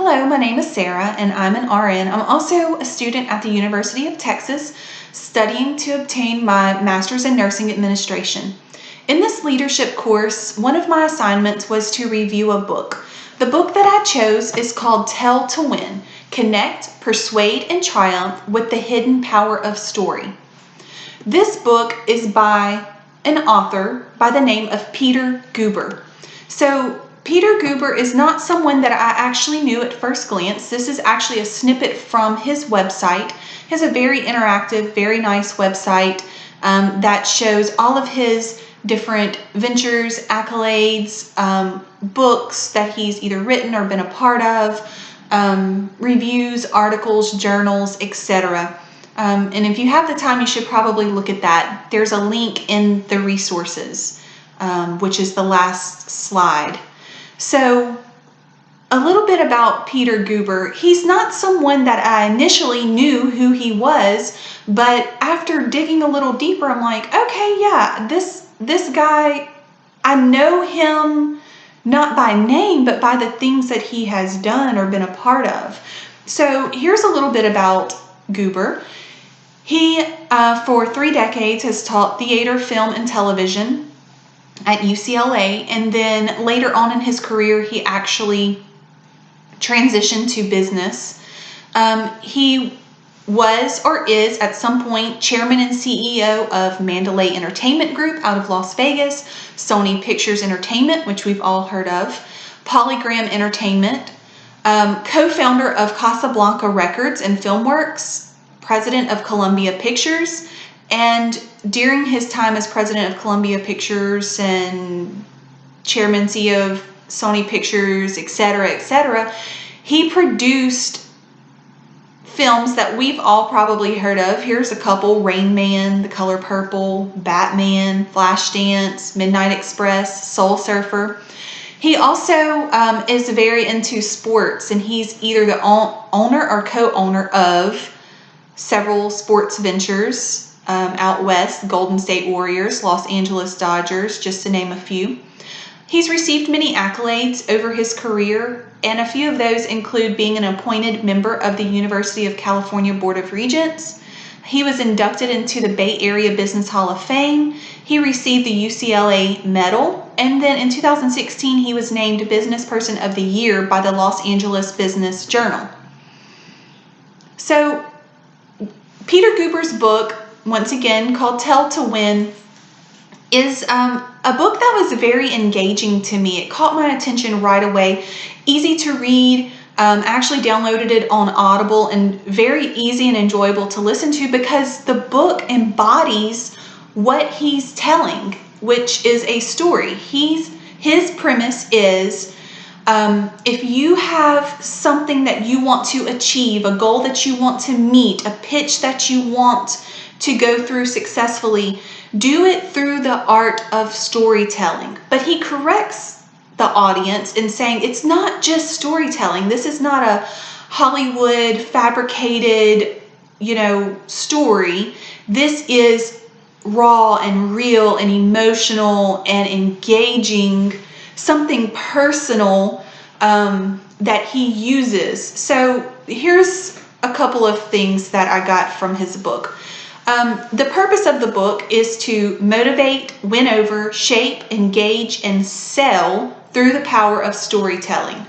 Hello, my name is Sara and I'm an RN. I'm also a student at the University of Texas studying to obtain my Master's in Nursing Administration. In this leadership course, one of my assignments was to review a book. The book that I chose is called Tell to Win: Connect, Persuade, and Triumph with the Hidden Power of Story. This book is by an author by the name of Peter Guber. So Peter Guber is not someone that I actually knew at first glance. This is actually a snippet from his website. He has a very interactive, very nice website that shows all of his different ventures, accolades, books that he's either written or been a part of, reviews, articles, journals, etc. And if you have the time, you should probably look at that. There's a link in the resources, which is the last slide. So a little bit about Peter Guber. He's not someone that I initially knew who he was, but after digging a little deeper, I'm like, okay, yeah, this guy, I know him not by name, but by the things that he has done or been a part of. So here's a little bit about Guber. He, for 3 decades, has taught theater, film, and television at UCLA, and then later on in his career, he actually transitioned to business. He was or is at some point chairman and CEO of Mandalay Entertainment Group out of Las Vegas, Sony Pictures Entertainment, which we've all heard of, Polygram Entertainment, co-founder of Casablanca Records and Filmworks, president of Columbia Pictures, and during his time as president of Columbia Pictures and chairman, CEO of Sony Pictures, etc., he produced films that we've all probably heard of. Here's a couple: Rain Man, The Color Purple, Batman, Flashdance, Midnight Express, Soul Surfer. He also is very into sports, and he's either the owner or co-owner of several sports ventures out west: Golden State Warriors, Los Angeles Dodgers, just to name a few. He's received many accolades over his career, and a few of those include being an appointed member of the University of California Board of Regents. He was inducted into the Bay Area Business Hall of Fame. He received the UCLA Medal, and then in 2016 he was named Business Person of the Year by the Los Angeles Business Journal. So Peter Guber's book, once again called Tell to Win, is a book that was very engaging to me. It caught my attention right away. Easy to read. Actually downloaded it on Audible, and very easy and enjoyable to listen to because the book embodies what he's telling, which is a story. His premise is, if you have something that you want to achieve, a goal that you want to meet, a pitch that you want to go through successfully, do it through the art of storytelling. But he corrects the audience in saying it's not just storytelling. This is not a Hollywood fabricated, story. This is raw and real and emotional and engaging, something personal that he uses. So here's a couple of things that I got from his book. The purpose of the book is to motivate, win over, shape, engage, and sell through the power of storytelling.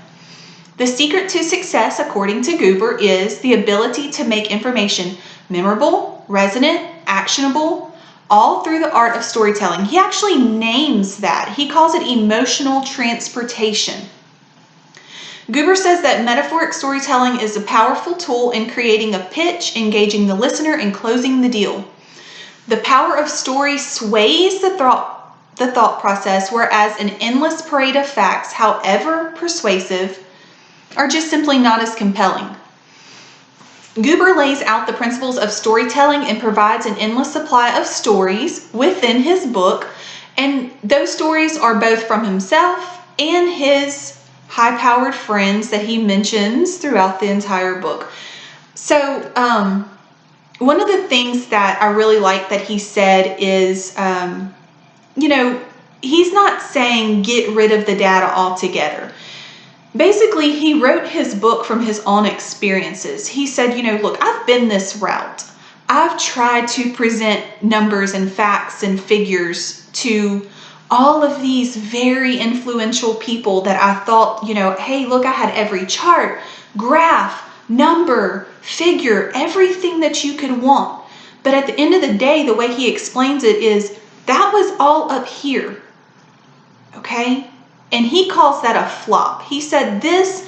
The secret to success, according to Guber, is the ability to make information memorable, resonant, actionable, all through the art of storytelling. He actually names that. He calls it emotional transportation. Guber says that metaphoric storytelling is a powerful tool in creating a pitch, engaging the listener, and closing the deal. The power of story sways the thought process, whereas an endless parade of facts, however persuasive, are just simply not as compelling. Guber lays out the principles of storytelling and provides an endless supply of stories within his book, and those stories are both from himself and his high-powered friends that he mentions throughout the entire book. So one of the things that I really like that he said is, he's not saying get rid of the data altogether. basically, he wrote his book from his own experiences. He said, look, I've been this route. I've tried to present numbers and facts and figures to all of these very influential people that I thought, hey, look, I had every chart, graph, number, figure, everything that you could want. But at the end of the day, the way he explains it is that was all up here. Okay? And he calls that a flop. He said this,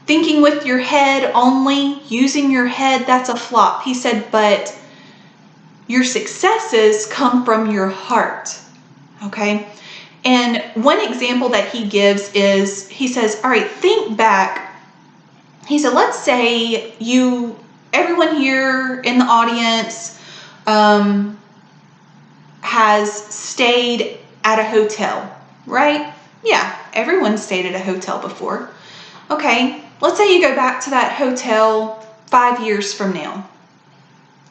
thinking with your head only, using your head, that's a flop. He said, but your successes come from your heart. Okay? And one example that he gives is, he says, all right, think back. He said, let's say everyone here in the audience has stayed at a hotel, right? Yeah, everyone's stayed at a hotel before. Okay, let's say you go back to that hotel 5 years from now.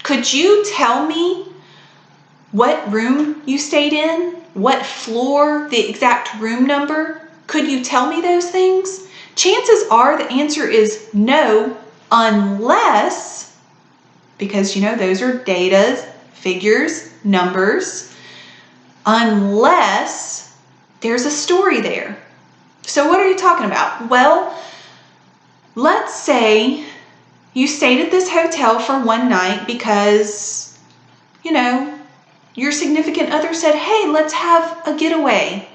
Could you tell me what room you stayed in? What floor? The exact room number? Could you tell me those things? Chances are the answer is no, unless, because those are data, figures, numbers, unless there's a story there. So what are you talking about? Well, let's say you stayed at this hotel for one night because, your significant other said, hey, let's have a getaway.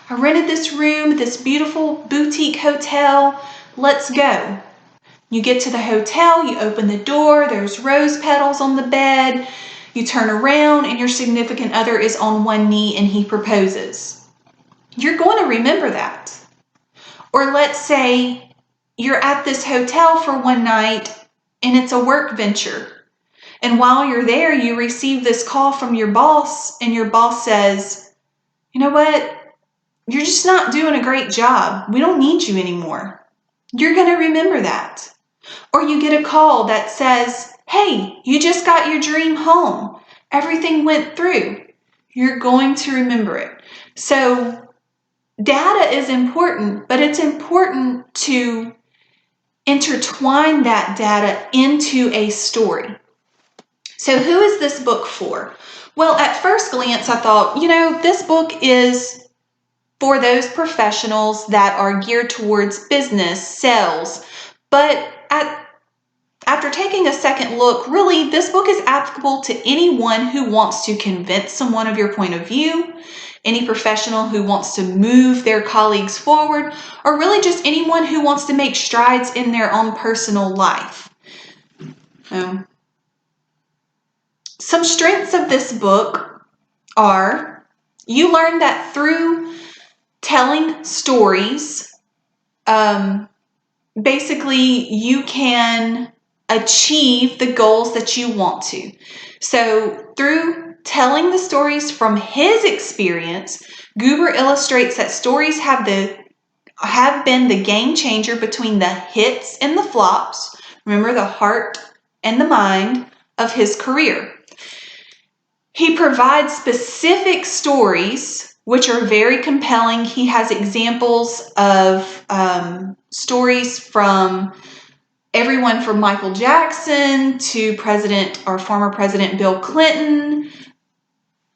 I rented this room at this beautiful boutique hotel. Let's go. You get to the hotel, you open the door, there's rose petals on the bed. You turn around and your significant other is on one knee and he proposes. You're going to remember that. Or let's say you're at this hotel for one night and it's a work venture. And while you're there, you receive this call from your boss and your boss says, you know what? You're just not doing a great job. We don't need you anymore. You're going to remember that. Or you get a call that says, hey, you just got your dream home. Everything went through. You're going to remember it. So data is important, but it's important to intertwine that data into a story. So who is this book for? Well, at first glance, I thought, this book is for those professionals that are geared towards business, sales. But after taking a second look, really, this book is applicable to anyone who wants to convince someone of your point of view, any professional who wants to move their colleagues forward, or really just anyone who wants to make strides in their own personal life. Some strengths of this book are, you learn that through telling stories, basically you can achieve the goals that you want to. So through telling the stories from his experience, Guber illustrates that stories have been the game changer between the hits and the flops. Remember, the heart and the mind of his career. He provides specific stories which are very compelling. He has examples of stories from everyone from Michael Jackson to former President Bill Clinton,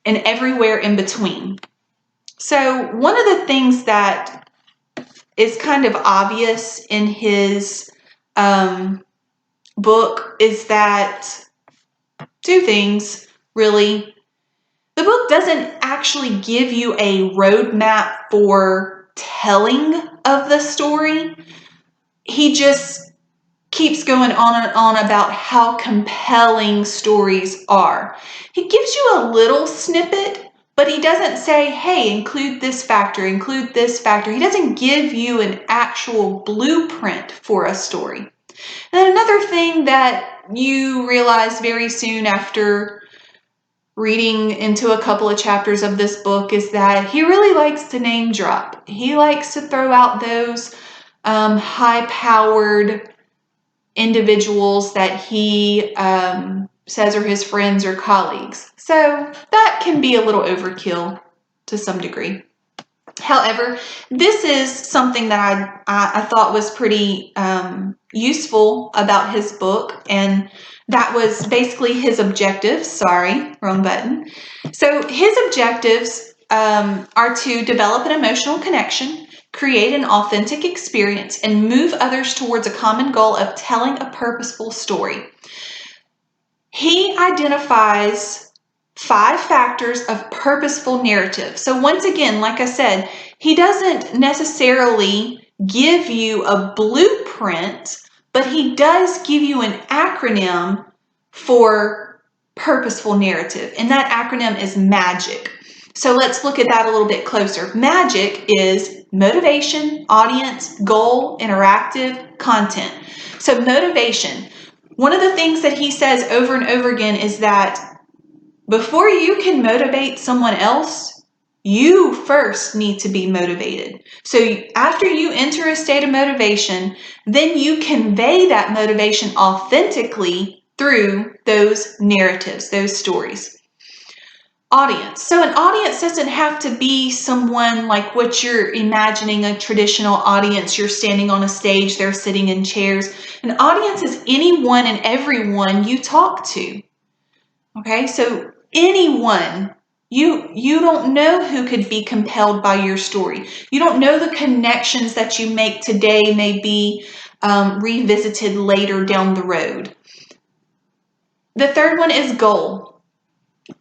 and everywhere in between. So one of the things that is kind of obvious in his book is that two things, really. The book doesn't actually give you a roadmap for telling of the story. He just keeps going on and on about how compelling stories are. He gives you a little snippet, but he doesn't say, hey, include this factor, include this factor. He doesn't give you an actual blueprint for a story. And another thing that you realize very soon after reading into a couple of chapters of this book is that he really likes to name drop. He likes to throw out those high-powered individuals that he says are his friends or colleagues. So that can be a little overkill to some degree. However, this is something that I thought was pretty useful about his book, and that was basically his objectives. Sorry, wrong button. So his objectives are to develop an emotional connection, create an authentic experience, and move others towards a common goal of telling a purposeful story. He identifies 5 factors of purposeful narrative. So once again, like I said, he doesn't necessarily give you a blueprint, but he does give you an acronym for purposeful narrative, and that acronym is MAGIC. So let's look at that a little bit closer. MAGIC is motivation, audience, goal, interactive, content. So motivation. One of the things that he says over and over again is that before you can motivate someone else, you first need to be motivated. So after you enter a state of motivation, then you convey that motivation authentically through those narratives, those stories. Audience. So an audience doesn't have to be someone like what you're imagining a traditional audience. You're standing on a stage, they're sitting in chairs. An audience is anyone and everyone you talk to. Okay, so anyone, you don't know who could be compelled by your story. You don't know the connections that you make today may be revisited later down the road. The third one is goal.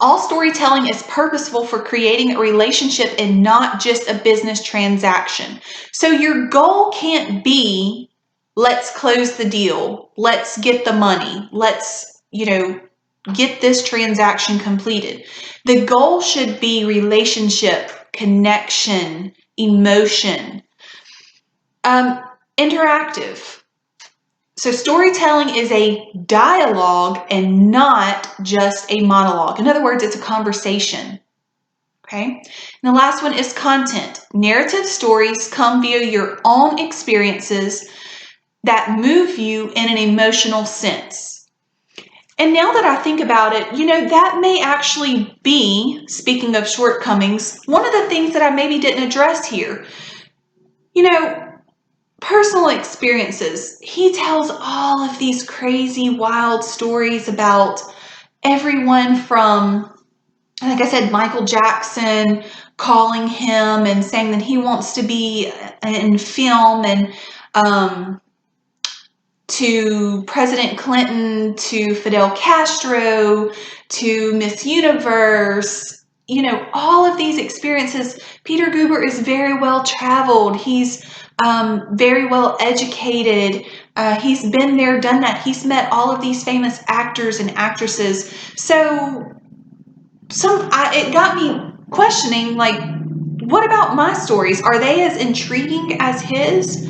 All storytelling is purposeful for creating a relationship and not just a business transaction. So your goal can't be, let's close the deal, let's get the money, let's, get this transaction completed. The goal should be relationship, connection, emotion, interactive. So storytelling is a dialogue and not just a monologue. In other words, it's a conversation. Okay. And the last one is content. Narrative stories come via your own experiences that move you in an emotional sense. And now that I think about it, that may actually be, speaking of shortcomings, one of the things that I maybe didn't address here. Personal experiences. He tells all of these crazy, wild stories about everyone from, like I said, Michael Jackson calling him and saying that he wants to be in film, and to President Clinton, to Fidel Castro, to Miss Universe. All of these experiences. Peter Guber is very well traveled. He's very well educated. He's been there, done that. He's met all of these famous actors and actresses. So it got me questioning, like, what about my stories? Are they as intriguing as his?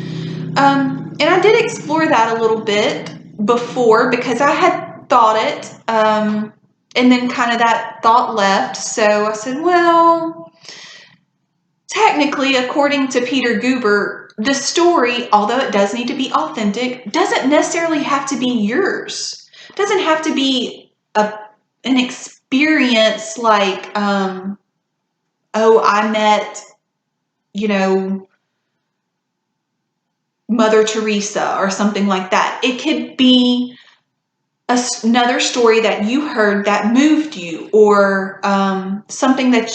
And I did explore that a little bit before because I had thought it, and then kind of that thought left. So I said, well, technically, according to Peter Guber, the story, although it does need to be authentic, doesn't necessarily have to be yours. It doesn't have to be an experience like, I met, Mother Teresa or something like that. It could be another story that you heard that moved you, or something that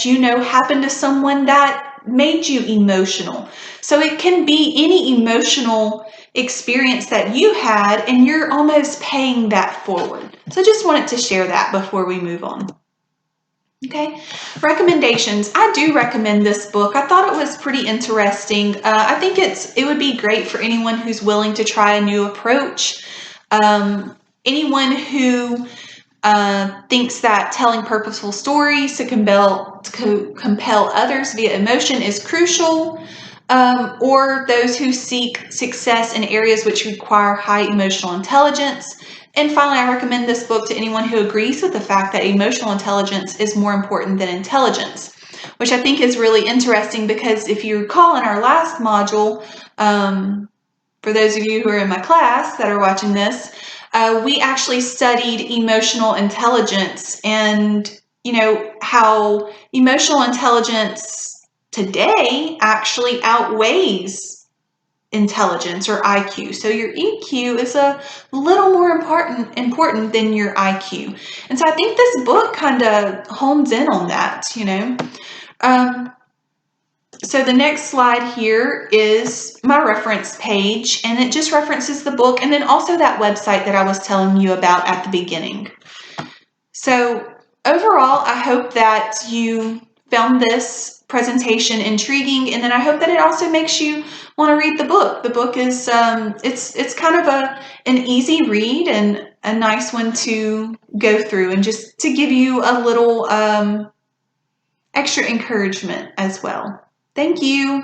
happened to someone that made you emotional. So it can be any emotional experience that you had, and you're almost paying that forward. So I just wanted to share that before we move on. Okay, recommendations. I do recommend this book. I thought it was pretty interesting. I think it would be great for anyone who's willing to try a new approach. Anyone who thinks that telling purposeful stories to compel others via emotion is crucial, or those who seek success in areas which require high emotional intelligence. And finally, I recommend this book to anyone who agrees with the fact that emotional intelligence is more important than intelligence, which I think is really interesting because if you recall in our last module, for those of you who are in my class that are watching this, we actually studied emotional intelligence and, how emotional intelligence today actually outweighs intelligence or IQ. So your EQ is a little more important than your IQ. And so I think this book kind of hones in on that, you know. So the next slide here is my reference page, and it just references the book and then also that website that I was telling you about at the beginning. So overall, I hope that you found this presentation intriguing, and then I hope that it also makes you want to read the book. The book is it's kind of an easy read and a nice one to go through, and just to give you a little extra encouragement as well. Thank you.